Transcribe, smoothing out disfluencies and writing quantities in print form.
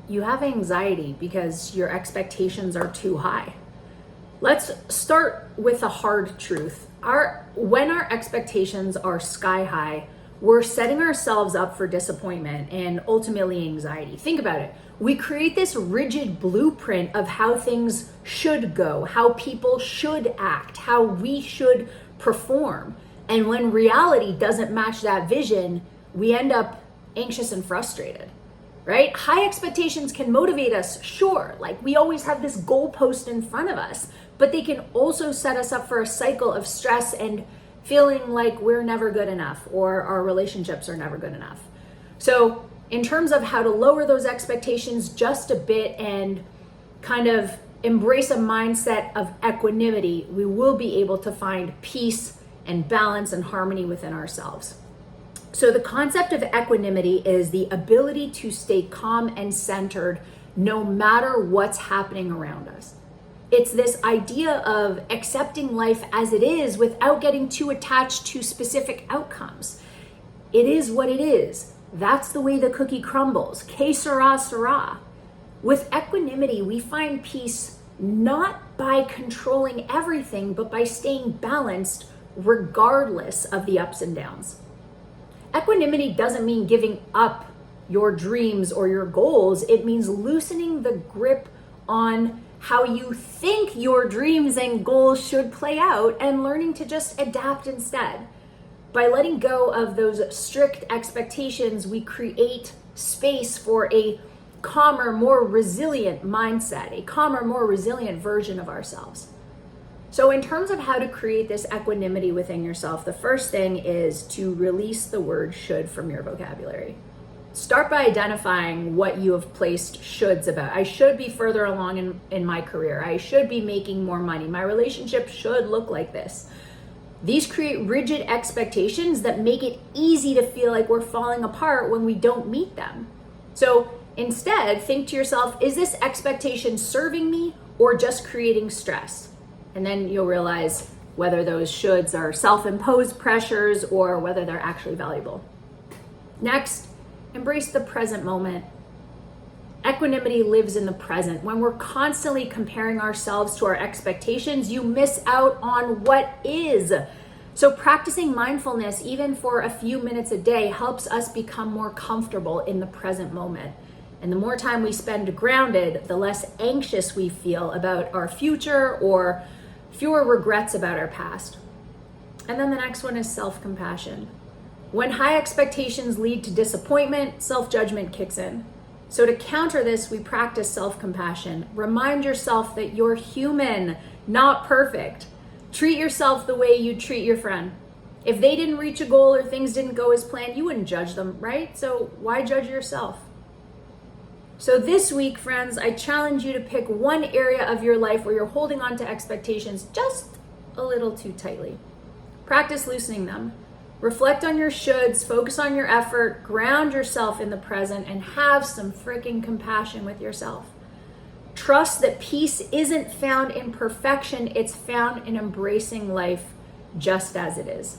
you have anxiety because your expectations are too high. Let's start with a hard truth. When our expectations are sky high, we're setting ourselves up for disappointment and ultimately anxiety. Think about it. We create this rigid blueprint of how things should go, how people should act, how we should perform. And when reality doesn't match that vision, we end up anxious and frustrated, right? High expectations can motivate us, sure. Like we always have this goalpost in front of us, but they can also set us up for a cycle of stress and feeling like we're never good enough or our relationships are never good enough. So in terms of how to lower those expectations just a bit and kind of embrace a mindset of equanimity, we will be able to find peace and balance and harmony within ourselves. So the concept of equanimity is the ability to stay calm and centered no matter what's happening around us. It's this idea of accepting life as it is without getting too attached to specific outcomes. It is what it is. That's the way the cookie crumbles. Que sera, sera. With equanimity, we find peace not by controlling everything, but by staying balanced regardless of the ups and downs. Equanimity doesn't mean giving up your dreams or your goals. It means loosening the grip on how you think your dreams and goals should play out and learning to just adapt instead. By letting go of those strict expectations, we create space for a calmer, more resilient mindset, a calmer, more resilient version of ourselves. So in terms of how to create this equanimity within yourself, the first thing is to release the word should from your vocabulary. Start by identifying what you have placed shoulds about. I should be further along in my career. I should be making more money. My relationship should look like this. These create rigid expectations that make it easy to feel like we're falling apart when we don't meet them. So instead, think to yourself, is this expectation serving me or just creating stress? And then you'll realize whether those shoulds are self-imposed pressures or whether they're actually valuable. Next, embrace the present moment. Equanimity lives in the present. When we're constantly comparing ourselves to our expectations, you miss out on what is. So practicing mindfulness, even for a few minutes a day, helps us become more comfortable in the present moment. And the more time we spend grounded, the less anxious we feel about our future or fewer regrets about our past. And then the next one is self-compassion. When high expectations lead to disappointment, self-judgment kicks in. So to counter this, we practice self-compassion. Remind yourself that you're human, not perfect. Treat yourself the way you treat your friend. If they didn't reach a goal or things didn't go as planned, you wouldn't judge them, right? So why judge yourself? So this week, friends, I challenge you to pick one area of your life where you're holding on to expectations just a little too tightly. Practice loosening them. Reflect on your shoulds, focus on your effort, ground yourself in the present, and have some freaking compassion with yourself. Trust that peace isn't found in perfection, it's found in embracing life just as it is.